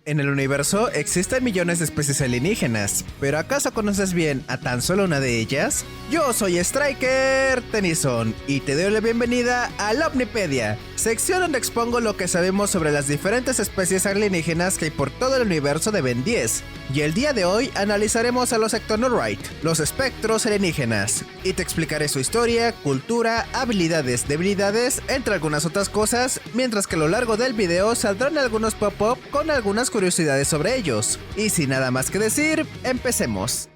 En el universo existen millones de especies alienígenas, pero ¿acaso conoces bien a tan solo una de ellas? Yo soy Striker Tennyson y te doy la bienvenida a la Omnipedia, sección donde expongo lo que sabemos sobre las diferentes especies alienígenas que hay por todo el universo de Ben 10. Y el día de hoy analizaremos a los Ectonorite, los espectros alienígenas, y te explicaré su historia, cultura, habilidades, debilidades, entre algunas otras cosas, mientras que a lo largo del video saldrán algunos pop-up con algunas curiosidades sobre ellos. Y sin nada más que decir, empecemos.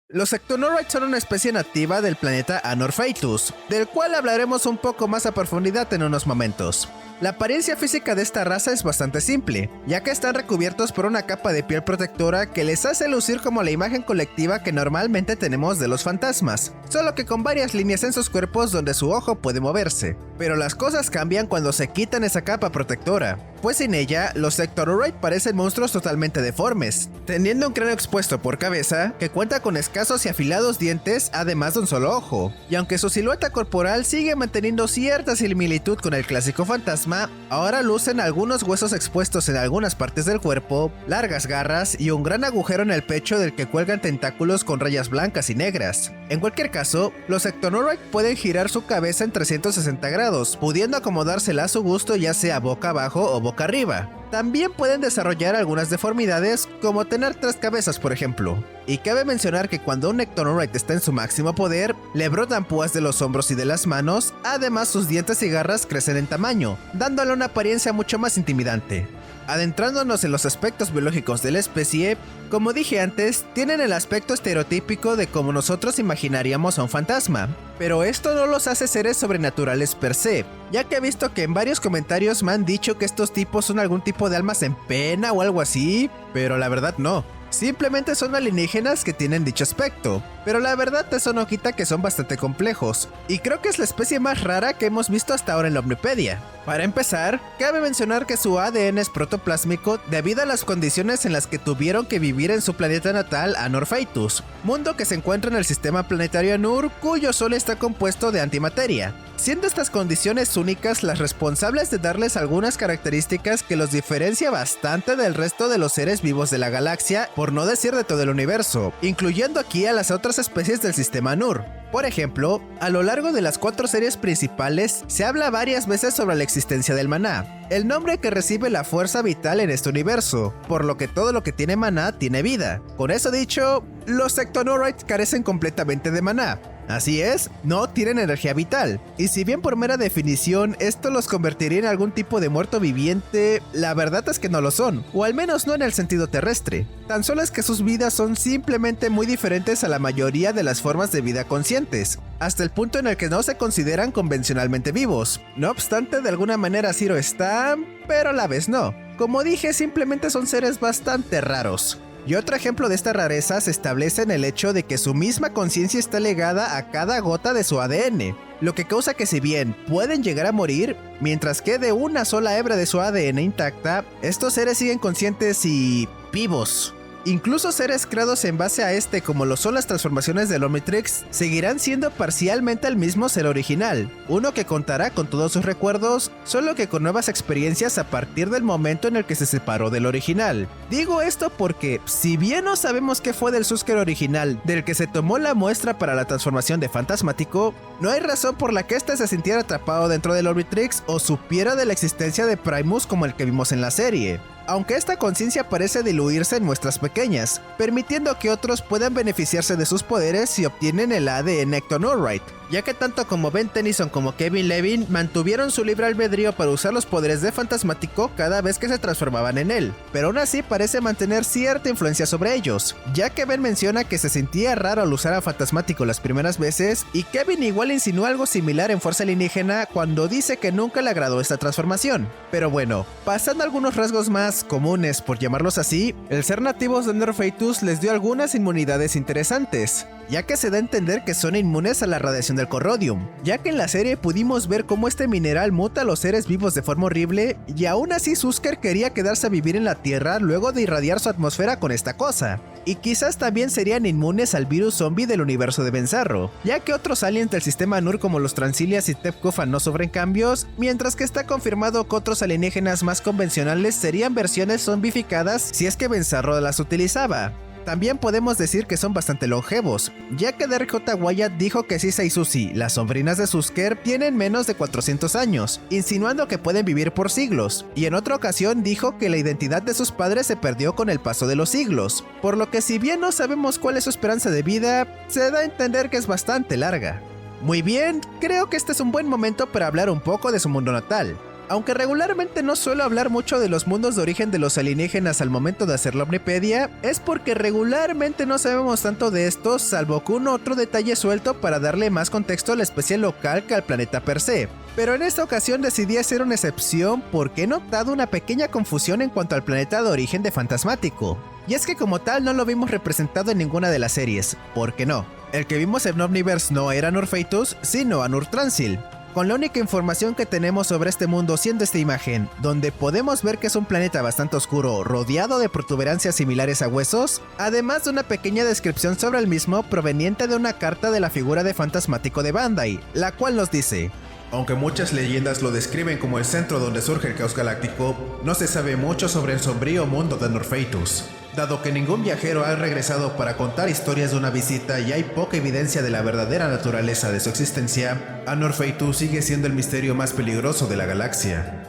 Los Ectonorite son una especie nativa del planeta Anorphetus, del cual hablaremos un poco más a profundidad en unos momentos. La apariencia física de esta raza es bastante simple, ya que están recubiertos por una capa de piel protectora que les hace lucir como la imagen colectiva que normalmente tenemos de los fantasmas, solo que con varias líneas en sus cuerpos donde su ojo puede moverse. Pero las cosas cambian cuando se quitan esa capa protectora, pues sin ella, los Ectonorite parecen monstruos totalmente deformes, teniendo un cráneo expuesto por cabeza que cuenta con escasos y afilados dientes además de un solo ojo, y aunque su silueta corporal sigue manteniendo cierta similitud con el clásico fantasma, ahora lucen algunos huesos expuestos en algunas partes del cuerpo, largas garras y un gran agujero en el pecho del que cuelgan tentáculos con rayas blancas y negras. En cualquier caso, los Ectonorite pueden girar su cabeza en 360 grados, pudiendo acomodársela a su gusto ya sea boca abajo o boca arriba. También pueden desarrollar algunas deformidades, como tener 3 cabezas por ejemplo. Y cabe mencionar que cuando un Ectonorite está en su máximo poder, le brotan púas de los hombros y de las manos, además sus dientes y garras crecen en tamaño, dándole una apariencia mucho más intimidante. Adentrándonos en los aspectos biológicos de la especie, como dije antes, tienen el aspecto estereotípico de como nosotros imaginaríamos a un fantasma, pero esto no los hace seres sobrenaturales per se, ya que he visto que en varios comentarios me han dicho que estos tipos son algún tipo de almas en pena o algo así, pero la verdad no. Simplemente son alienígenas que tienen dicho aspecto, pero la verdad eso no quita que son bastante complejos, y creo que es la especie más rara que hemos visto hasta ahora en la Omnipedia. Para empezar, cabe mencionar que su ADN es protoplásmico debido a las condiciones en las que tuvieron que vivir en su planeta natal Anorphetus, mundo que se encuentra en el sistema planetario Anur, cuyo sol está compuesto de antimateria, siendo estas condiciones únicas las responsables de darles algunas características que los diferencia bastante del resto de los seres vivos de la galaxia, por no decir de todo el universo, incluyendo aquí a las otras especies del sistema Anur. Por ejemplo, a lo largo de las 4 series principales se habla varias veces sobre la existencia del maná, el nombre que recibe la fuerza vital en este universo, por lo que todo lo que tiene maná tiene vida. Con eso dicho, los Ectonorite carecen completamente de maná. Así es, no tienen energía vital, y si bien por mera definición esto los convertiría en algún tipo de muerto viviente, la verdad es que no lo son, o al menos no en el sentido terrestre. Tan solo es que sus vidas son simplemente muy diferentes a la mayoría de las formas de vida conscientes, hasta el punto en el que no se consideran convencionalmente vivos. No obstante, de alguna manera sí lo están, pero a la vez no. Como dije, simplemente son seres bastante raros. Y otro ejemplo de esta rareza se establece en el hecho de que su misma conciencia está legada a cada gota de su ADN, lo que causa que si bien pueden llegar a morir, mientras quede una sola hebra de su ADN intacta, estos seres siguen conscientes y vivos. Incluso seres creados en base a este, como lo son las transformaciones del Omnitrix, seguirán siendo parcialmente el mismo ser original, uno que contará con todos sus recuerdos, solo que con nuevas experiencias a partir del momento en el que se separó del original. Digo esto porque, si bien no sabemos qué fue del Susker original, del que se tomó la muestra para la transformación de Fantasmático, no hay razón por la que éste se sintiera atrapado dentro del Omnitrix o supiera de la existencia de Primus como el que vimos en la serie. Aunque esta conciencia parece diluirse en muestras pequeñas, permitiendo que otros puedan beneficiarse de sus poderes si obtienen el ADN Ectonorite, ya que tanto como Ben Tennyson como Kevin Levin mantuvieron su libre albedrío para usar los poderes de Fantasmático cada vez que se transformaban en él, pero aún así parece mantener cierta influencia sobre ellos, ya que Ben menciona que se sentía raro al usar a Fantasmático las primeras veces, y Kevin igual insinuó algo similar en Fuerza Alienígena cuando dice que nunca le agradó esta transformación. Pero bueno, pasando a algunos rasgos más comunes, por llamarlos así, el ser nativos de Anorphetus les dio algunas inmunidades interesantes, ya que se da a entender que son inmunes a la radiación del corrodium, ya que en la serie pudimos ver cómo este mineral muta a los seres vivos de forma horrible, y aún así Susker quería quedarse a vivir en la Tierra luego de irradiar su atmósfera con esta cosa. y quizás también serían inmunes al virus zombie del universo de Benzarro, ya que otros aliens del sistema Nur como los Transilias y Tep-Kufan no sufren cambios, mientras que está confirmado que otros alienígenas más convencionales serían versiones zombificadas si es que Benzarro las utilizaba. También podemos decir que son bastante longevos, ya que Derek J. Wyatt dijo que Sisa y Susie, las sobrinas de Susker, tienen menos de 400 años, insinuando que pueden vivir por siglos, y en otra ocasión dijo que la identidad de sus padres se perdió con el paso de los siglos, por lo que si bien no sabemos cuál es su esperanza de vida, se da a entender que es bastante larga. Muy bien, creo que este es un buen momento para hablar un poco de su mundo natal. Aunque regularmente no suelo hablar mucho de los mundos de origen de los alienígenas al momento de hacer la Omnipedia, es porque regularmente no sabemos tanto de estos, salvo que un otro detalle suelto para darle más contexto a la especie local que al planeta per se. Pero en esta ocasión decidí hacer una excepción porque he notado una pequeña confusión en cuanto al planeta de origen de Fantasmático. Y es que como tal no lo vimos representado en ninguna de las series, ¿por qué no? El que vimos en Omniverse no era Anur-Feitus, sino Anur-Transil. Con la única información que tenemos sobre este mundo siendo esta imagen, donde podemos ver que es un planeta bastante oscuro, rodeado de protuberancias similares a huesos, además de una pequeña descripción sobre el mismo proveniente de una carta de la figura de Fantasmático de Bandai, la cual nos dice: aunque muchas leyendas lo describen como el centro donde surge el caos galáctico, no se sabe mucho sobre el sombrío mundo de Anur-Feitus. Dado que ningún viajero ha regresado para contar historias de una visita y hay poca evidencia de la verdadera naturaleza de su existencia, Anur-Feitus sigue siendo el misterio más peligroso de la galaxia.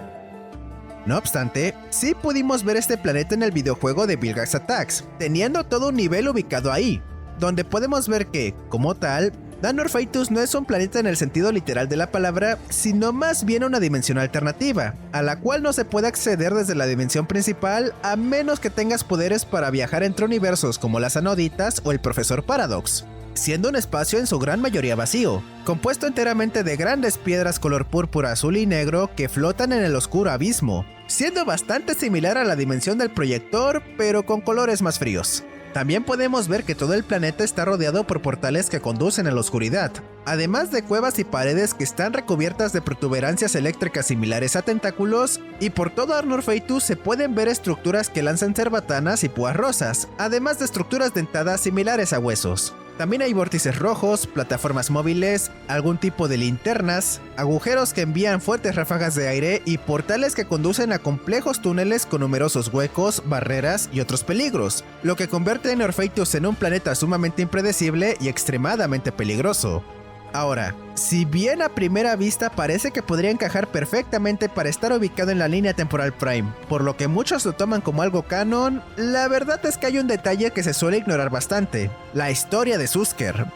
No obstante, sí pudimos ver este planeta en el videojuego de Vilgax Attacks, teniendo todo un nivel ubicado ahí, donde podemos ver que, como tal, Anur-Feitus no es un planeta en el sentido literal de la palabra, sino más bien una dimensión alternativa, a la cual no se puede acceder desde la dimensión principal a menos que tengas poderes para viajar entre universos como las Anoditas o el Profesor Paradox, siendo un espacio en su gran mayoría vacío, compuesto enteramente de grandes piedras color púrpura, azul y negro que flotan en el oscuro abismo, siendo bastante similar a la dimensión del proyector, pero con colores más fríos. También podemos ver que todo el planeta está rodeado por portales que conducen a la oscuridad, además de cuevas y paredes que están recubiertas de protuberancias eléctricas similares a tentáculos, y por todo Anur-Feitus se pueden ver estructuras que lanzan cerbatanas y púas rosas, además de estructuras dentadas similares a huesos. También hay vórtices rojos, plataformas móviles, algún tipo de linternas, agujeros que envían fuertes ráfagas de aire y portales que conducen a complejos túneles con numerosos huecos, barreras y otros peligros, lo que convierte a Anur-Feitus en un planeta sumamente impredecible y extremadamente peligroso. Ahora, si bien a primera vista parece que podría encajar perfectamente para estar ubicado en la línea temporal Prime, por lo que muchos lo toman como algo canon, la verdad es que hay un detalle que se suele ignorar bastante: la historia de Susker.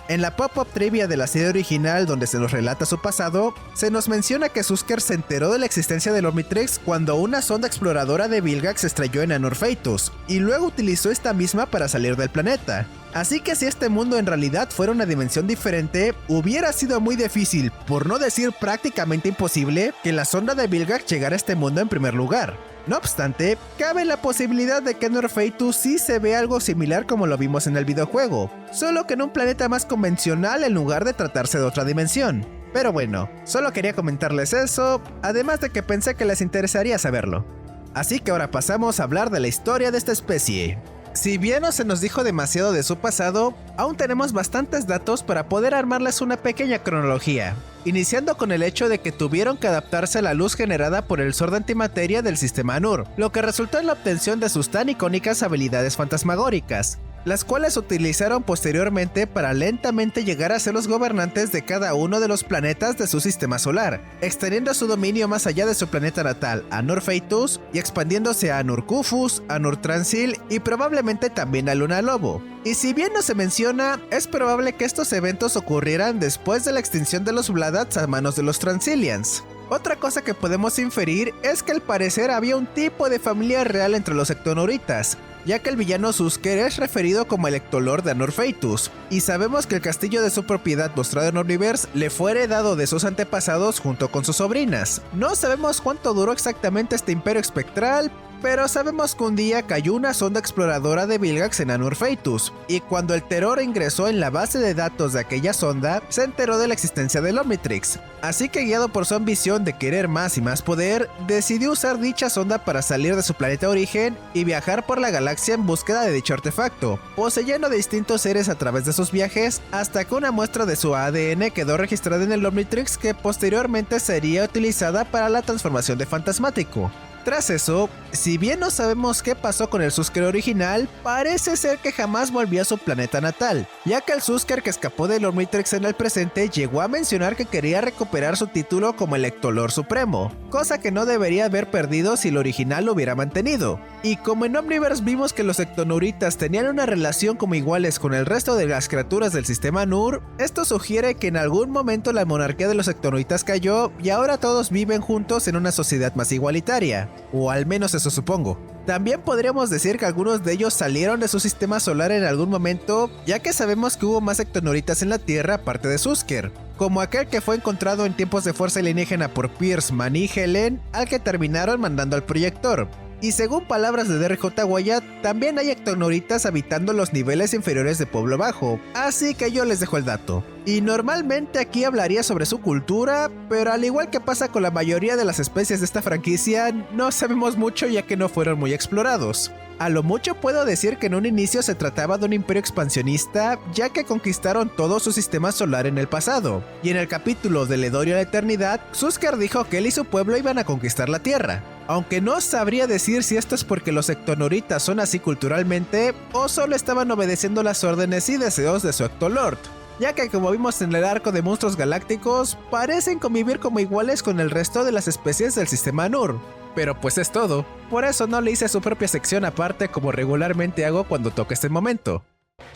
En la pop-up trivia de la serie original donde se nos relata su pasado, se nos menciona que Susker se enteró de la existencia del Omnitrix cuando una sonda exploradora de Vilgax se estrelló en Anur-Feitus, y luego utilizó esta misma para salir del planeta. Así que si este mundo en realidad fuera una dimensión diferente, hubiera sido muy difícil, por no decir prácticamente imposible, que la sonda de Vilgax llegara a este mundo en primer lugar. No obstante, cabe la posibilidad de que Anur-Feitus sí se vea algo similar como lo vimos en el videojuego, solo que en un planeta más convencional en lugar de tratarse de otra dimensión. Pero bueno, solo quería comentarles eso, además de que pensé que les interesaría saberlo. Así que ahora pasamos a hablar de la historia de esta especie. Si bien no se nos dijo demasiado de su pasado, aún tenemos bastantes datos para poder armarles una pequeña cronología, iniciando con el hecho de que tuvieron que adaptarse a la luz generada por el Sword Antimateria del sistema Anur, lo que resultó en la obtención de sus tan icónicas habilidades fantasmagóricas, las cuales utilizaron posteriormente para lentamente llegar a ser los gobernantes de cada uno de los planetas de su sistema solar, extendiendo su dominio más allá de su planeta natal, Anur-Feitus, y expandiéndose a Anur-Kufus, Anur-Transil y probablemente también a Luna Lobo. Y si bien no se menciona, es probable que estos eventos ocurrieran después de la extinción de los Vladats a manos de los Transilians. Otra cosa que podemos inferir es que al parecer había un tipo de familia real entre los Ectonuritas, ya que el villano Susker es referido como el Ectolord de Anur-Feitus, y sabemos que el castillo de su propiedad mostrado en Omniverse le fue heredado de sus antepasados junto con sus sobrinas. No sabemos cuánto duró exactamente este imperio espectral, pero sabemos que un día cayó una sonda exploradora de Vilgax en Anur Feitus, y cuando el Terror ingresó en la base de datos de aquella sonda, se enteró de la existencia del Omnitrix. Así que, guiado por su ambición de querer más y más poder, decidió usar dicha sonda para salir de su planeta de origen y viajar por la galaxia en búsqueda de dicho artefacto, poseyendo de distintos seres a través de sus viajes, hasta que una muestra de su ADN quedó registrada en el Omnitrix, que posteriormente sería utilizada para la transformación de Fantasmático. Tras eso, si bien no sabemos qué pasó con el Susker original, parece ser que jamás volvió a su planeta natal, ya que el Susker que escapó del Omnitrix en el presente llegó a mencionar que quería recuperar su título como el Ectolord Supremo, cosa que no debería haber perdido si el original lo hubiera mantenido. Y como en Omniverse vimos que los Ectonuritas tenían una relación como iguales con el resto de las criaturas del sistema Nur, esto sugiere que en algún momento la monarquía de los Ectonuritas cayó y ahora todos viven juntos en una sociedad más igualitaria. O al menos eso supongo. También podríamos decir que algunos de ellos salieron de su sistema solar en algún momento, ya que sabemos que hubo más Ectonuritas en la Tierra aparte de Susker, como aquel que fue encontrado en tiempos de fuerza alienígena por Pierce, Manny y Helen, al que terminaron mandando al proyector. Y según palabras de D.R.J. Wyatt, también hay Ectonuritas habitando los niveles inferiores de Pueblo Bajo, así que yo les dejo el dato. Y normalmente aquí hablaría sobre su cultura, pero al igual que pasa con la mayoría de las especies de esta franquicia, no sabemos mucho ya que no fueron muy explorados. A lo mucho puedo decir que en un inicio se trataba de un imperio expansionista, ya que conquistaron todo su sistema solar en el pasado, y en el capítulo de Ledorio a la Eternidad, Susker dijo que él y su pueblo iban a conquistar la Tierra. Aunque no sabría decir si esto es porque los Ectonuritas son así culturalmente, o solo estaban obedeciendo las órdenes y deseos de su Ectolord, ya que como vimos en el arco de monstruos galácticos, parecen convivir como iguales con el resto de las especies del sistema Nur. Pero pues es todo, por eso no le hice su propia sección aparte como regularmente hago cuando toca este momento.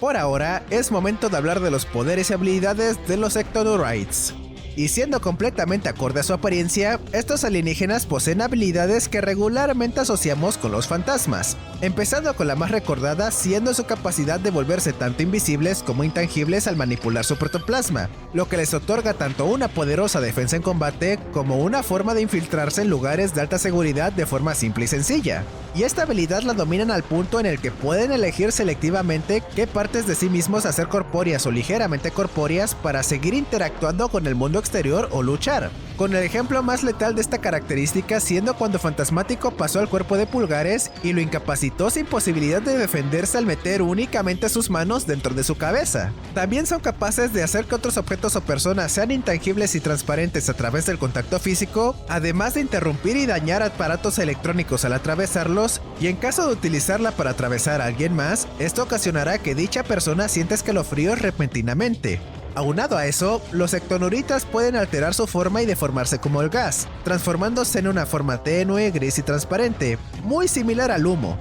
Por ahora, es momento de hablar de los poderes y habilidades de los Ectonurites. Y siendo completamente acorde a su apariencia, estos alienígenas poseen habilidades que regularmente asociamos con los fantasmas, empezando con la más recordada siendo su capacidad de volverse tanto invisibles como intangibles al manipular su protoplasma, lo que les otorga tanto una poderosa defensa en combate como una forma de infiltrarse en lugares de alta seguridad de forma simple y sencilla. Y esta habilidad la dominan al punto en el que pueden elegir selectivamente qué partes de sí mismos hacer corpóreas o ligeramente corpóreas para seguir interactuando con el mundo exterior o luchar, con el ejemplo más letal de esta característica siendo cuando Fantasmático pasó al cuerpo de Pulgares y lo incapacitó sin posibilidad de defenderse al meter únicamente sus manos dentro de su cabeza. También son capaces de hacer que otros objetos o personas sean intangibles y transparentes a través del contacto físico, además de interrumpir y dañar aparatos electrónicos al atravesarlos, y en caso de utilizarla para atravesar a alguien más, esto ocasionará que dicha persona sienta escalofríos repentinamente. Aunado a eso, los Ectonuritas pueden alterar su forma y deformarse como el gas, transformándose en una forma tenue, gris y transparente, muy similar al humo.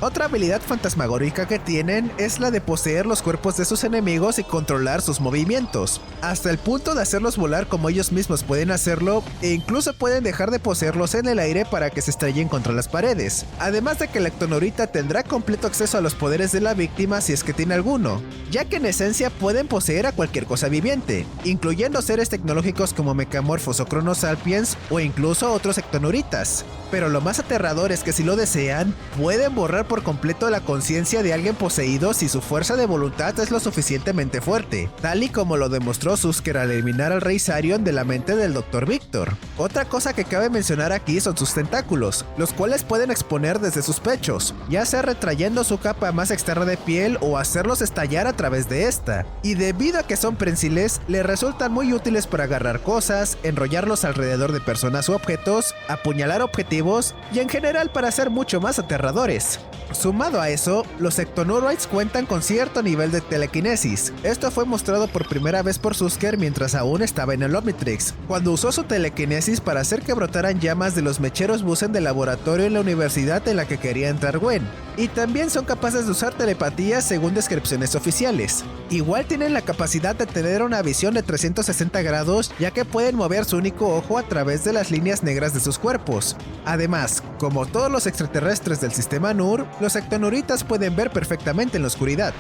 Otra habilidad fantasmagórica que tienen es la de poseer los cuerpos de sus enemigos y controlar sus movimientos, hasta el punto de hacerlos volar como ellos mismos pueden hacerlo, e incluso pueden dejar de poseerlos en el aire para que se estrellen contra las paredes. Además de que el Ectonurita tendrá completo acceso a los poderes de la víctima si es que tiene alguno, ya que en esencia pueden poseer a cualquier cosa viviente, incluyendo seres tecnológicos como Mechamorphos o Chronosapiens o incluso otros Ectonuritas. Pero lo más aterrador es que si lo desean, pueden borrar por completo la conciencia de alguien poseído si su fuerza de voluntad es lo suficientemente fuerte, tal y como lo demostró Susker al eliminar al Rey Sarion de la mente del Dr. Victor. Otra cosa que cabe mencionar aquí son sus tentáculos, los cuales pueden exponer desde sus pechos, ya sea retrayendo su capa más externa de piel o hacerlos estallar a través de esta, y debido a que son prensiles, les resultan muy útiles para agarrar cosas, enrollarlos alrededor de personas u objetos, apuñalar objetivos y en general para ser mucho más aterradores. Sumado a eso, los Ectonurites cuentan con cierto nivel de telequinesis. Esto fue mostrado por primera vez por Susker mientras aún estaba en el Omnitrix, cuando usó su telequinesis para hacer que brotaran llamas de los mecheros Busen del laboratorio en la universidad en la que quería entrar Gwen. Y también son capaces de usar telepatía según descripciones oficiales. Igual tienen la capacidad de tener una visión de 360 grados, ya que pueden mover su único ojo a través de las líneas negras de sus cuerpos. Además, como todos los extraterrestres del sistema Nur, los Ectonuritas pueden ver perfectamente en la oscuridad.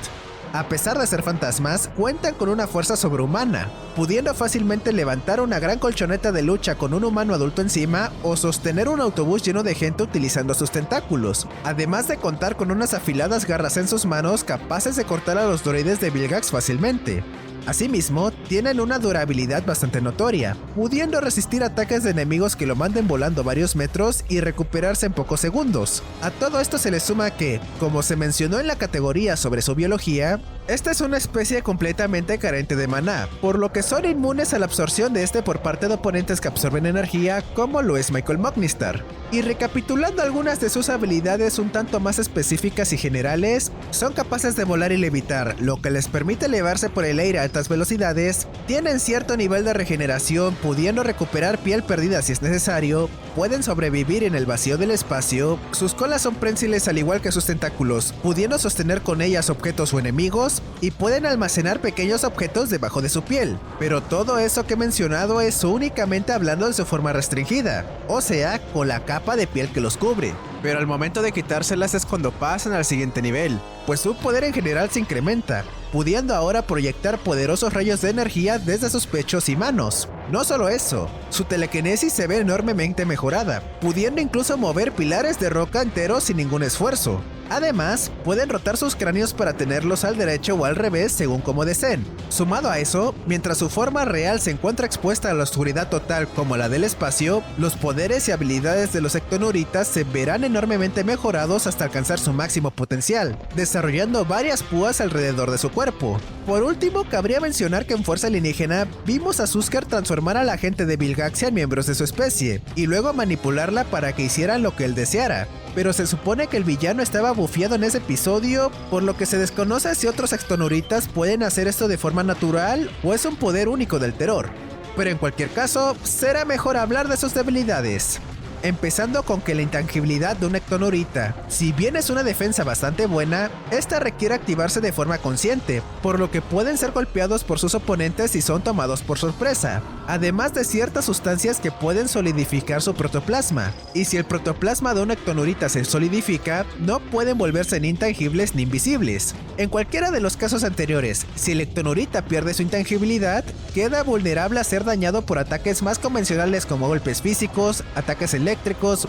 A pesar de ser fantasmas, cuentan con una fuerza sobrehumana, pudiendo fácilmente levantar una gran colchoneta de lucha con un humano adulto encima o sostener un autobús lleno de gente utilizando sus tentáculos, además de contar con unas afiladas garras en sus manos capaces de cortar a los droides de Vilgax fácilmente. Asimismo, tienen una durabilidad bastante notoria, pudiendo resistir ataques de enemigos que lo manden volando varios metros y recuperarse en pocos segundos. A todo esto se le suma que, como se mencionó en la categoría sobre su biología, esta es una especie completamente carente de maná, por lo que son inmunes a la absorción de este por parte de oponentes que absorben energía, como lo es Michael Mugnistar. Y recapitulando algunas de sus habilidades un tanto más específicas y generales, son capaces de volar y levitar, lo que les permite elevarse por el aire a altas velocidades, tienen cierto nivel de regeneración, pudiendo recuperar piel perdida si es necesario, pueden sobrevivir en el vacío del espacio, sus colas son prensiles al igual que sus tentáculos, pudiendo sostener con ellas objetos o enemigos, y pueden almacenar pequeños objetos debajo de su piel. Pero todo eso que he mencionado es únicamente hablando de su forma restringida, o sea, con la capa de piel que los cubre. Pero al momento de quitárselas es cuando pasan al siguiente nivel, pues su poder en general se incrementa, pudiendo ahora proyectar poderosos rayos de energía desde sus pechos y manos. No solo eso, su telequinesis se ve enormemente mejorada, pudiendo incluso mover pilares de roca enteros sin ningún esfuerzo. Además, pueden rotar sus cráneos para tenerlos al derecho o al revés según como deseen. Sumado a eso, mientras su forma real se encuentra expuesta a la oscuridad total como la del espacio, los poderes y habilidades de los ectonuritas se verán enormemente mejorados hasta alcanzar su máximo potencial, desarrollando varias púas alrededor de su cuerpo. Por último, cabría mencionar que en Fuerza Alienígena vimos a Susker transformar a la gente de Vilgaxia en miembros de su especie, y luego manipularla para que hicieran lo que él deseara. Pero se supone que el villano estaba bufeado en ese episodio, por lo que se desconoce si otros extonuritas pueden hacer esto de forma natural o es un poder único del Terror. Pero en cualquier caso, será mejor hablar de sus debilidades. Empezando con que la intangibilidad de un ectonurita, si bien es una defensa bastante buena, esta requiere activarse de forma consciente, por lo que pueden ser golpeados por sus oponentes si son tomados por sorpresa, además de ciertas sustancias que pueden solidificar su protoplasma, y si el protoplasma de un ectonurita se solidifica, no pueden volverse ni intangibles ni invisibles. En cualquiera de los casos anteriores, si el ectonurita pierde su intangibilidad, queda vulnerable a ser dañado por ataques más convencionales como golpes físicos, ataques eléctricos,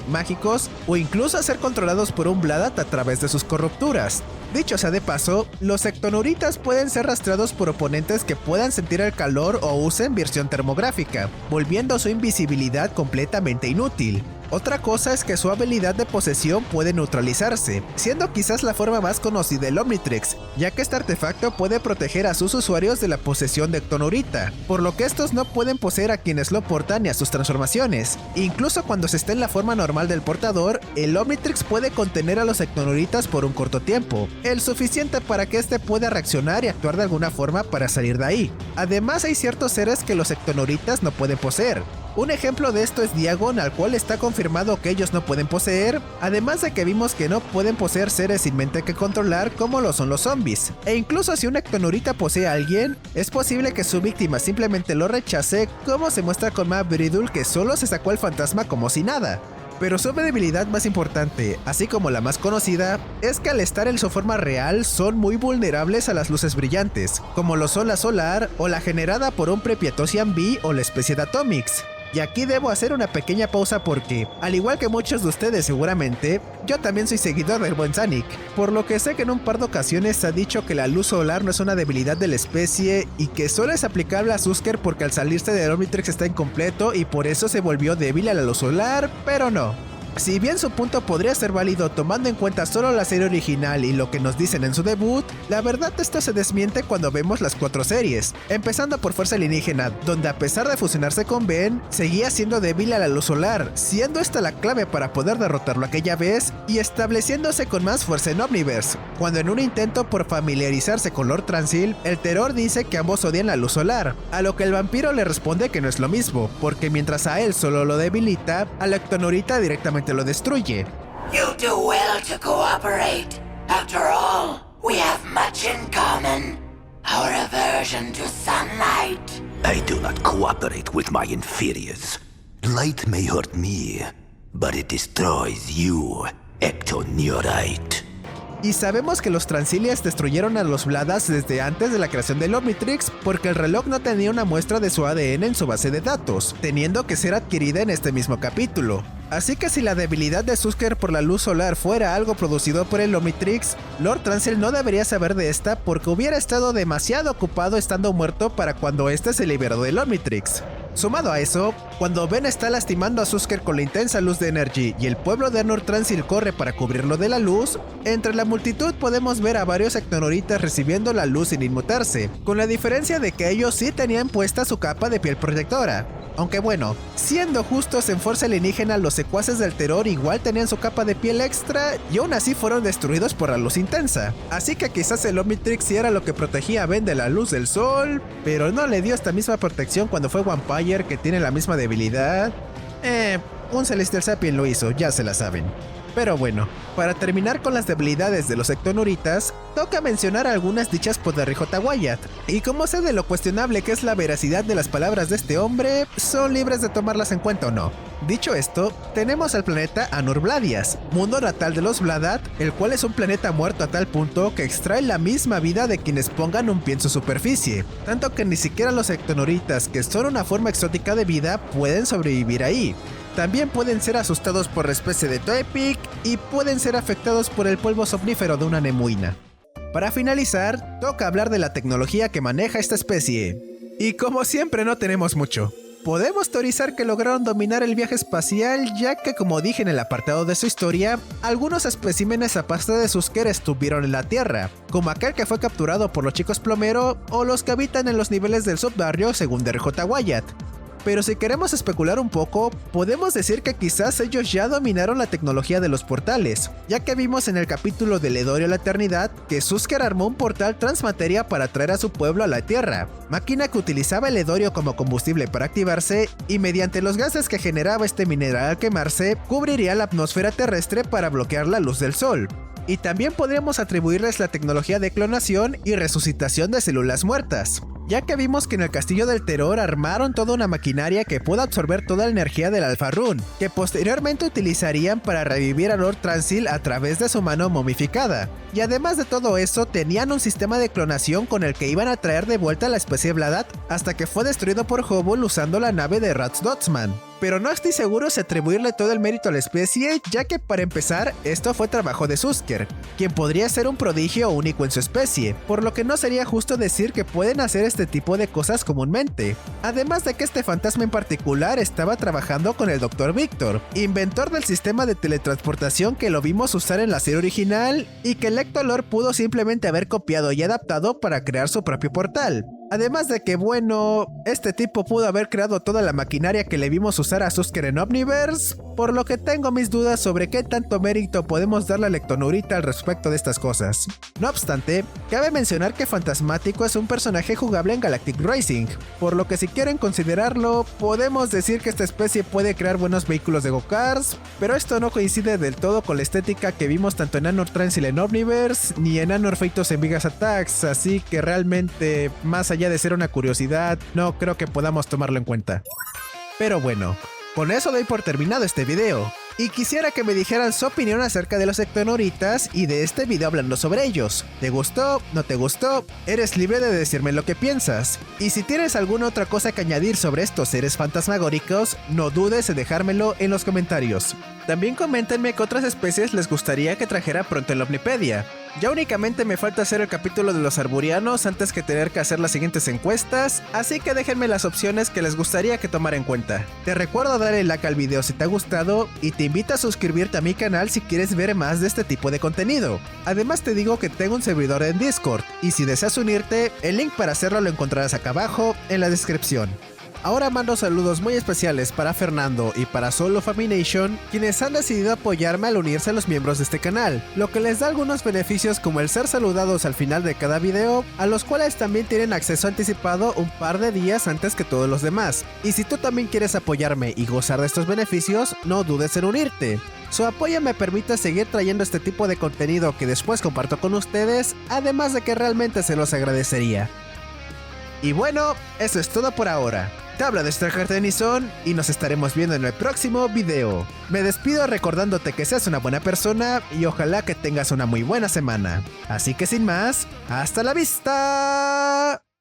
mágicos o incluso a ser controlados por un Bladat a través de sus corrupturas. Dicho sea de paso, los ectonuritas pueden ser rastreados por oponentes que puedan sentir el calor o usen visión termográfica, volviendo su invisibilidad completamente inútil. Otra cosa es que su habilidad de posesión puede neutralizarse, siendo quizás la forma más conocida el Omnitrix, ya que este artefacto puede proteger a sus usuarios de la posesión de Ectonurita, por lo que estos no pueden poseer a quienes lo portan ni a sus transformaciones. Incluso cuando se esté en la forma normal del portador, el Omnitrix puede contener a los Ectonuritas por un corto tiempo, el suficiente para que este pueda reaccionar y actuar de alguna forma para salir de ahí. Además, hay ciertos seres que los Ectonuritas no pueden poseer. Un ejemplo de esto es Diagon, al cual está confirmado que ellos no pueden poseer, además de que vimos que no pueden poseer seres sin mente que controlar como lo son los zombies. E incluso si un ectonurita posee a alguien, es posible que su víctima simplemente lo rechace, como se muestra con Matt Bridle, que solo se sacó al fantasma como si nada. Pero su debilidad más importante, así como la más conocida, es que al estar en su forma real son muy vulnerables a las luces brillantes, como lo son la solar o la generada por un Prepietosian B o la especie de Atomics. Y aquí debo hacer una pequeña pausa porque, al igual que muchos de ustedes seguramente, yo también soy seguidor del buen Zanik, por lo que sé que en un par de ocasiones se ha dicho que la luz solar no es una debilidad de la especie y que solo es aplicable a Susker porque al salirse del Omnitrix está incompleto y por eso se volvió débil a la luz solar, pero no. Si bien su punto podría ser válido tomando en cuenta solo la serie original y lo que nos dicen en su debut, la verdad esto se desmiente cuando vemos las 4 series, empezando por Fuerza Alienígena, donde a pesar de fusionarse con Ben, seguía siendo débil a la luz solar, siendo esta la clave para poder derrotarlo aquella vez y estableciéndose con más fuerza en Omniverse, cuando en un intento por familiarizarse con Lord Transil, el Terror dice que ambos odian la luz solar, a lo que el vampiro le responde que no es lo mismo, porque mientras a él solo lo debilita, a la Ectonurita directamente lo destruye. You do well to cooperate. After all, we have much in common. Our aversion to sunlight. I do not cooperate with my inferiors. Light may hurt me, but it destroys you, Ectonurite. Y sabemos que los Transilias destruyeron a los Vladas desde antes de la creación del Omnitrix porque el reloj no tenía una muestra de su ADN en su base de datos, teniendo que ser adquirida en este mismo capítulo. Así que si la debilidad de Susker por la luz solar fuera algo producido por el Omnitrix, Lord Transil no debería saber de esta porque hubiera estado demasiado ocupado estando muerto para cuando este se liberó del Omnitrix. Sumado a eso, cuando Ben está lastimando a Susker con la intensa luz de Energy y el pueblo de Anor Transil corre para cubrirlo de la luz, entre la multitud podemos ver a varios Actonoritas recibiendo la luz sin inmutarse, con la diferencia de que ellos sí tenían puesta su capa de piel protectora. Aunque bueno, siendo justos en Fuerza Alienígena, los secuaces del terror igual tenían su capa de piel extra y aún así fueron destruidos por la luz intensa. Así que quizás el Omnitrix sí era lo que protegía a Ben de la luz del sol, pero no le dio esta misma protección cuando fue Vampire, que tiene la misma debilidad. Un Celestial Sapien lo hizo, ya se la saben. Pero bueno, para terminar con las debilidades de los Ectonuritas, toca mencionar algunas dichas por Darry J. Wyatt, y como sé de lo cuestionable que es la veracidad de las palabras de este hombre, son libres de tomarlas en cuenta o no. Dicho esto, tenemos al planeta Anor Vladias, mundo natal de los Vladat, el cual es un planeta muerto a tal punto que extrae la misma vida de quienes pongan un pie en su superficie, tanto que ni siquiera los Ectonuritas, que son una forma exótica de vida, pueden sobrevivir ahí. También pueden ser asustados por la especie de Toepic y pueden ser afectados por el polvo somnífero de una nemuina. Para finalizar, toca hablar de la tecnología que maneja esta especie. Y como siempre no tenemos mucho. Podemos teorizar que lograron dominar el viaje espacial, ya que como dije en el apartado de su historia, algunos especímenes aparte de Susker estuvieron en la Tierra, como aquel que fue capturado por los chicos plomero o los que habitan en los niveles del subbarrio según Darry J. Wyatt. Pero si queremos especular un poco, podemos decir que quizás ellos ya dominaron la tecnología de los portales, ya que vimos en el capítulo del Edorio a la Eternidad que Susker armó un portal transmateria para traer a su pueblo a la Tierra, máquina que utilizaba el Edorio como combustible para activarse y mediante los gases que generaba este mineral al quemarse, cubriría la atmósfera terrestre para bloquear la luz del sol. Y también podríamos atribuirles la tecnología de clonación y resucitación de células muertas, ya que vimos que en el Castillo del Terror armaron toda una maquinaria que puede absorber toda la energía del Alpha Rune, que posteriormente utilizarían para revivir a Lord Transil a través de su mano momificada. Y además de todo eso, tenían un sistema de clonación con el que iban a traer de vuelta a la especie Vladat hasta que fue destruido por Hobble usando la nave de Rats Dotsman. Pero no estoy seguro si atribuirle todo el mérito a la especie, ya que para empezar, esto fue trabajo de Susker, quien podría ser un prodigio único en su especie, por lo que no sería justo decir que pueden hacer este tipo de cosas comúnmente. Además de que este fantasma en particular estaba trabajando con el Dr. Victor, inventor del sistema de teletransportación que lo vimos usar en la serie original y que Lecto Lord pudo simplemente haber copiado y adaptado para crear su propio portal. Además de que, bueno, este tipo pudo haber creado toda la maquinaria que le vimos usar a Susker en Omniverse, por lo que tengo mis dudas sobre qué tanto mérito podemos darle a Lectonurita al respecto de estas cosas. No obstante, cabe mencionar que Fantasmático es un personaje jugable en Galactic Racing, por lo que si quieren considerarlo, podemos decir que esta especie puede crear buenos vehículos de go-karts, pero esto no coincide del todo con la estética que vimos tanto en Anor Transil en Omniverse, ni en Anor Feitos en Bigas Attacks, así que realmente, más allá de ser una curiosidad, no creo que podamos tomarlo en cuenta. Pero bueno, con eso doy por terminado este video, y quisiera que me dijeran su opinión acerca de los Ectonuritas y de este video hablando sobre ellos. ¿Te gustó? ¿No te gustó? Eres libre de decirme lo que piensas. Y si tienes alguna otra cosa que añadir sobre estos seres fantasmagóricos, no dudes en dejármelo en los comentarios. También coméntenme qué otras especies les gustaría que trajera pronto en la Omnipedia. Ya únicamente me falta hacer el capítulo de los arburianos antes que tener que hacer las siguientes encuestas, así que déjenme las opciones que les gustaría que tomara en cuenta. Te recuerdo darle like al video si te ha gustado y te invito a suscribirte a mi canal si quieres ver más de este tipo de contenido. Además te digo que tengo un servidor en Discord y si deseas unirte, el link para hacerlo lo encontrarás acá abajo en la descripción. Ahora mando saludos muy especiales para Fernando y para Solo Famination, quienes han decidido apoyarme al unirse a los miembros de este canal, lo que les da algunos beneficios como el ser saludados al final de cada video, a los cuales también tienen acceso anticipado un par de días antes que todos los demás. Y si tú también quieres apoyarme y gozar de estos beneficios, no dudes en unirte. Su apoyo me permite seguir trayendo este tipo de contenido que después comparto con ustedes, además de que realmente se los agradecería. Y bueno, eso es todo por ahora. Te habla de Stranger Tennyson y nos estaremos viendo en el próximo video. Me despido recordándote que seas una buena persona y ojalá que tengas una muy buena semana. Así que sin más, ¡hasta la vista!